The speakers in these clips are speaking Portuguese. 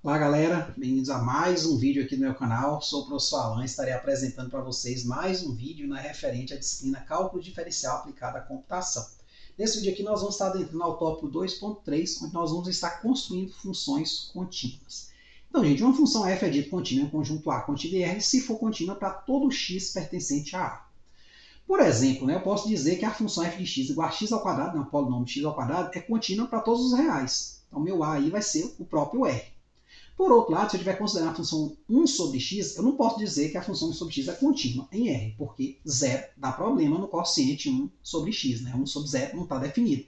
Olá galera, bem-vindos a mais um vídeo aqui no meu canal. Sou o professor Alan e estarei apresentando para vocês mais um vídeo referente à disciplina Cálculo Diferencial aplicado à computação. Nesse vídeo aqui nós vamos estar adentrando ao tópico 2.3, onde nós vamos estar construindo funções contínuas. Então, gente, uma função f é dita contínua em conjunto A contida em R se for contínua para todo x pertencente a A. Por exemplo, eu posso dizer que a função f de x igual a x ao quadrado, o polinômio x ao quadrado, é contínua para todos os reais. Então, meu A aí vai ser o próprio R. Por outro lado, se eu estiver considerando a função 1 sobre x, eu não posso dizer que a função 1 sobre x é contínua em R, porque 0 dá problema no quociente 1 sobre x. 1 sobre 0 não está definido.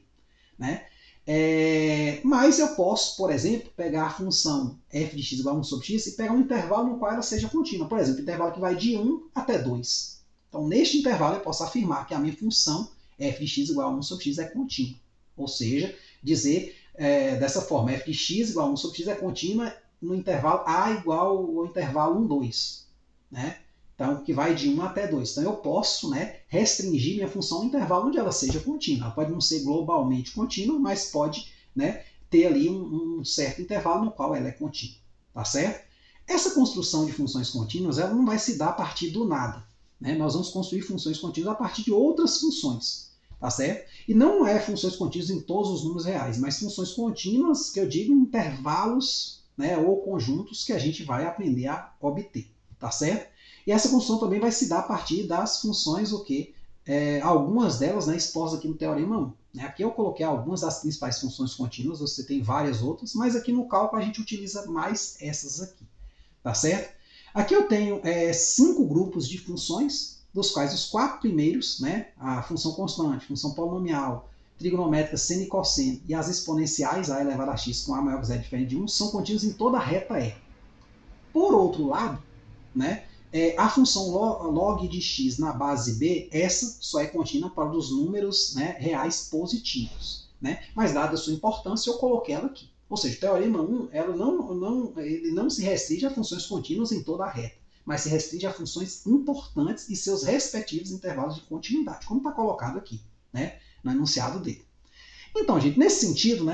Mas eu posso, por exemplo, pegar a função f de x igual a 1 sobre x e pegar um intervalo no qual ela seja contínua. Por exemplo, um intervalo que vai de 1 até 2. Então, neste intervalo, eu posso afirmar que a minha função f de x igual a 1 sobre x é contínua. Ou seja, dizer dessa forma, f de x igual a 1 sobre x é contínua no intervalo A igual ao intervalo 1, 2. Então, que vai de 1 até 2. Então, eu posso restringir minha função no intervalo onde ela seja contínua. Ela pode não ser globalmente contínua, mas pode ter ali um certo intervalo no qual ela é contínua. Tá certo? Essa construção de funções contínuas ela não vai se dar a partir do nada. Nós vamos construir funções contínuas a partir de outras funções. Tá certo? E não é funções contínuas em todos os números reais, mas funções contínuas, que eu digo, em intervalos ou conjuntos que a gente vai aprender a obter, tá certo? E essa construção também vai se dar a partir das funções, algumas delas expostas aqui no Teorema 1. Aqui eu coloquei algumas das principais funções contínuas, você tem várias outras, mas aqui no cálculo a gente utiliza mais essas aqui, tá certo? Aqui eu tenho 5 grupos de funções, dos quais os 4 primeiros, a função constante, função polinomial, trigonométrica, seno e cosseno, e as exponenciais, a elevado a x com a maior que z diferente de 1, são contínuas em toda a reta R. Por outro lado, a função log de x na base b, essa só é contínua para os números reais positivos. Mas, dada a sua importância, eu coloquei ela aqui. Ou seja, o Teorema 1 ele não se restringe a funções contínuas em toda a reta, mas se restringe a funções importantes e seus respectivos intervalos de continuidade, como está colocado aqui, no enunciado dele. Então, gente, nesse sentido,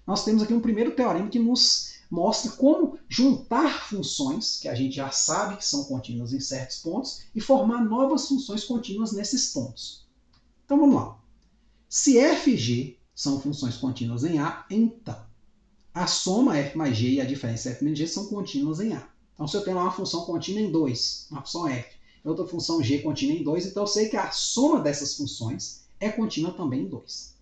nós temos aqui um primeiro teorema que nos mostra como juntar funções, que a gente já sabe que são contínuas em certos pontos, e formar novas funções contínuas nesses pontos. Então, vamos lá. Se f e g são funções contínuas em A, então a soma f mais g e a diferença f menos g são contínuas em A. Então, se eu tenho uma função contínua em 2, uma função f, e outra função g contínua em 2, então eu sei que a soma dessas funções é contínua também em 2.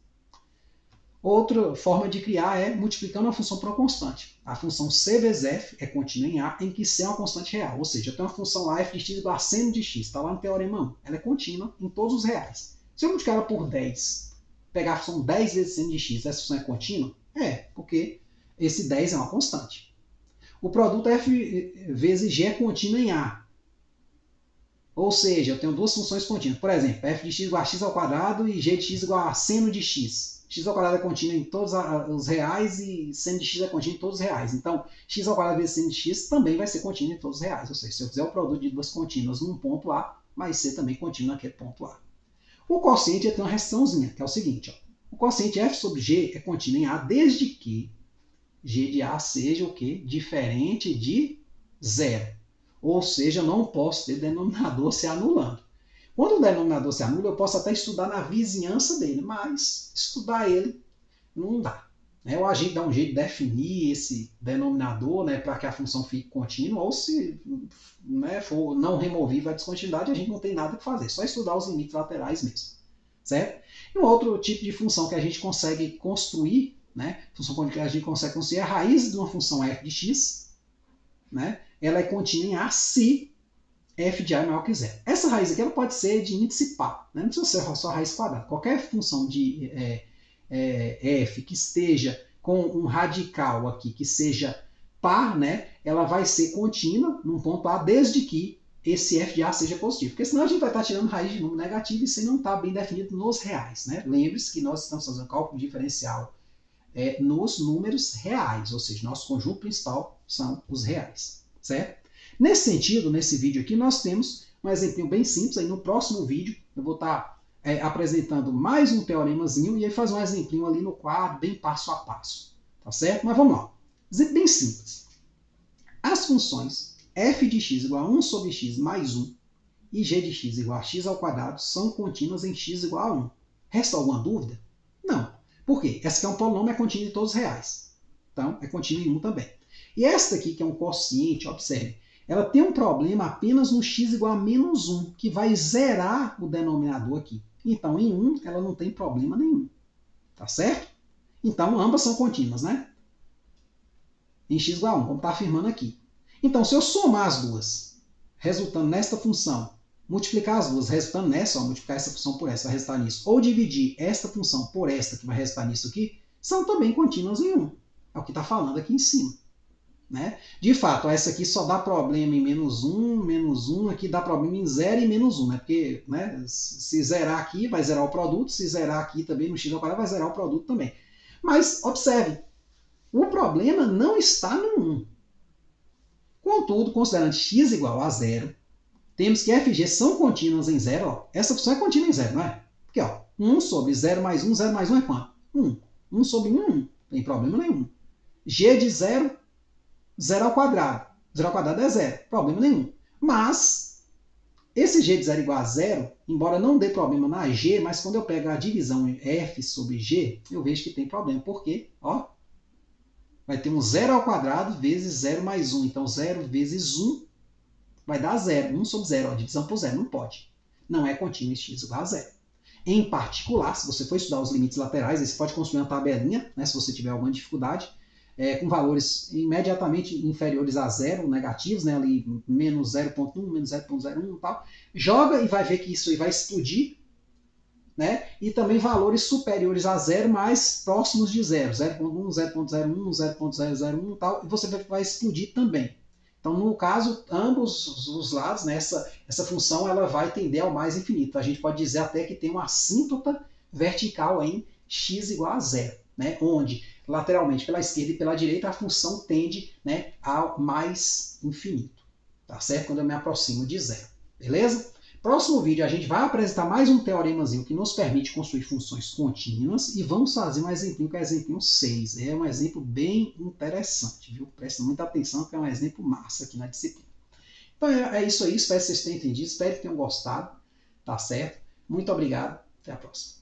Outra forma de criar é multiplicando a função por uma constante. A função c vezes f é contínua em A, em que c é uma constante real. Ou seja, eu tenho uma função lá, f de x igual a seno de x. Está lá no Teorema 1. Ela é contínua em todos os reais. Se eu multiplicar ela por 10, pegar a função 10 vezes seno de x, essa função é contínua? É, porque esse 10 é uma constante. O produto f vezes g é contínuo em A. Ou seja, eu tenho duas funções contínuas. Por exemplo, f de x igual a x ao quadrado e g de x igual a seno de x. X ao quadrado é contínuo em todos os reais e seno de x é contínuo em todos os reais. Então, x ao quadrado vezes seno de x também vai ser contínuo em todos os reais. Ou seja, se eu fizer o produto de duas contínuas num ponto A, vai ser também contínuo naquele ponto A. O quociente tem uma restriçãozinha, que é o seguinte. O quociente f sobre g é contínuo em A desde que g de A seja o quê? Diferente de zero. Ou seja, eu não posso ter denominador se anulando. Quando o denominador se anula, eu posso até estudar na vizinhança dele, mas estudar ele não dá. Ou a gente dá um jeito de definir esse denominador para que a função fique contínua, ou se for não removível a descontinuidade, a gente não tem nada que fazer, só estudar os limites laterais mesmo. Certo? E um outro tipo de função que a gente consegue construir, função que a gente consegue construir é a raiz de uma função f de x, ela é contínua em A se f de A é maior que zero. Essa raiz aqui ela pode ser de índice par, não precisa ser só raiz quadrada. Qualquer função de f que esteja com um radical aqui que seja par, ela vai ser contínua num ponto A desde que esse f de A seja positivo. Porque senão a gente vai estar tirando raiz de número negativo e isso não está bem definido nos reais. Lembre-se que nós estamos fazendo cálculo diferencial nos números reais, ou seja, nosso conjunto principal são os reais. Certo? Nesse sentido, nesse vídeo aqui, nós temos um exemplo bem simples. Aí no próximo vídeo eu vou estar apresentando mais um teoremazinho e aí fazer um exemplinho ali no quadro, bem passo a passo. Tá certo? Mas vamos lá. Exemplo bem simples. as funções f de x igual a 1 sobre x mais 1 e g de x igual a x ao quadrado são contínuas em x igual a 1. Resta alguma dúvida? Não. Por quê? Essa aqui é um polinômio, é contínua em todos os reais. Então, é contínua em 1 também. E esta aqui, que é um quociente, observe, ela tem um problema apenas no x igual a menos 1, que vai zerar o denominador aqui. Então, em 1, ela não tem problema nenhum. Tá certo? Então, ambas são contínuas, né? Em x igual a 1, como está afirmando aqui. Então, se eu somar as duas, resultando nesta função, multiplicar as duas, resultando nessa, multiplicar essa função por essa, vai resultar nisso, ou dividir esta função por esta, que vai resultar nisso aqui, são também contínuas em 1. É o que está falando aqui em cima. Né? De fato, essa aqui só dá problema em menos 1, aqui dá problema em 0 e menos 1, né? Porque né, se zerar aqui, vai zerar o produto, se zerar aqui também no x ao quadrado, vai zerar o produto também. Mas, observe, o problema não está no 1. Contudo, considerando x igual a 0, temos que f e g são contínuas em 0. Ó. Essa função é contínua em 0, não é? Porque ó, 1 sobre 0 mais 1, 0 mais 1 é quanto? 1. 1 sobre 1, 1. Não tem problema nenhum. G de 0, 0 ao quadrado. 0 ao quadrado é 0. Problema nenhum. Mas, esse g de 0 igual a 0, embora não dê problema na g, mas quando eu pego a divisão f sobre g, eu vejo que tem problema. Por quê? Ó, vai ter um 0 ao quadrado vezes 0 mais 1. Então, 0 vezes 1 vai dar 0. 1 sobre 0. Ó, divisão por 0. Não pode. Não é contínuo x igual a 0. Em particular, se você for estudar os limites laterais, você pode construir uma tabelinha, né, se você tiver alguma dificuldade, com valores imediatamente inferiores a 0, negativos, né, ali menos 0,1, menos 0,01 e tal. Joga e vai ver que isso aí vai explodir. Né? E também valores superiores a 0, mais próximos de 0, 0,1, 0,01, 0,001 e tal, e você vai explodir também. Então, no caso, ambos os lados, né, essa função ela vai tender ao mais infinito. A gente pode dizer até que tem uma assíntota vertical em x igual a 0, né, onde lateralmente pela esquerda e pela direita a função tende, né, ao mais infinito. Tá certo? Quando eu me aproximo de 0. Beleza? Próximo vídeo a gente vai apresentar mais um teoremazinho que nos permite construir funções contínuas e vamos fazer um exemplinho que é o exemplinho 6. É um exemplo bem interessante, viu? Presta muita atenção que é um exemplo massa aqui na disciplina. Então é isso aí, espero que vocês tenham entendido, espero que tenham gostado, tá certo? Muito obrigado, até a próxima.